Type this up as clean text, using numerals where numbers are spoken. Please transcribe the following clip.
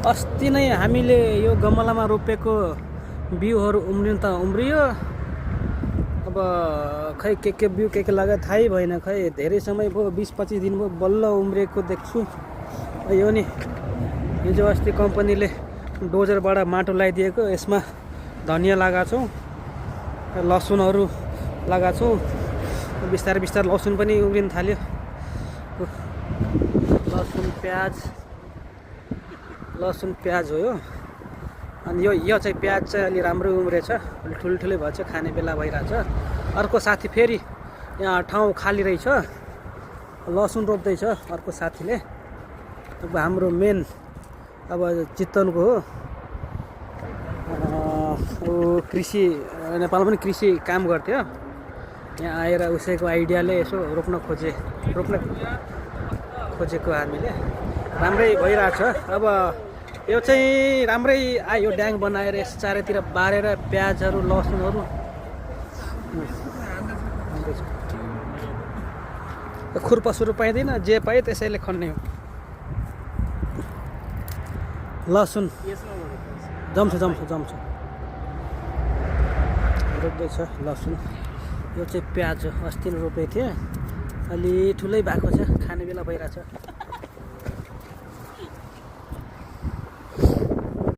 अस्ति नै हामीले यो गमलामा रोपेको बिउहरू उम्रिनु त उम्रियो। अब खै के बिउ के लगायो थाहै भएन। खै धेरै समय भयो, 20-25 दिन भयो बल्ल उम्रेको देख्छु। यो नि हिजो अस्ति कम्पनीले डोजरबाट माटो लगाइदिएको, यसमा धनियाँ लगाएको छौँ, लसुनहरू लगाएको छौँ। बिस्तारै बिस्तारै लसुन पनि उम्रिन थाल्यो। लसुन प्याज हो यो। अनि यो चाहिँ प्याज चाहिँ अलि राम्रो उम्रेछ, अलि ठुल्ठुलै भएछ, खाने बेला भइरहेछ। अर्को साथी फेरि यहाँ ठाउँ खाली रहेछ, लसुन रोप्दैछ अर्को साथीले। अब हाम्रो मेन अब चितवनको हो, ऊ कृषि नेपालमा पनि कृषि काम गर्थ्यो। यहाँ आएर उसैको आइडियाले यसो रोप्न खोजेको हामीले। राम्रै भइरहेछ। अब यो चाहिँ राम्रै आयो, ड्याङ बनाएर यस चारैतिर बारेर प्याजहरू लसुनहरू। खुर्पसुरु पाइँदैन, जे पायो त्यसैले खन्ने हो। लसुन जम्छ रोप्दैछ लसुन। यो चाहिँ प्याज हो, अस्ति नै रोपेको थिएँ, अलि ठुलै भएको छ, खाने बेला भइरहेछ।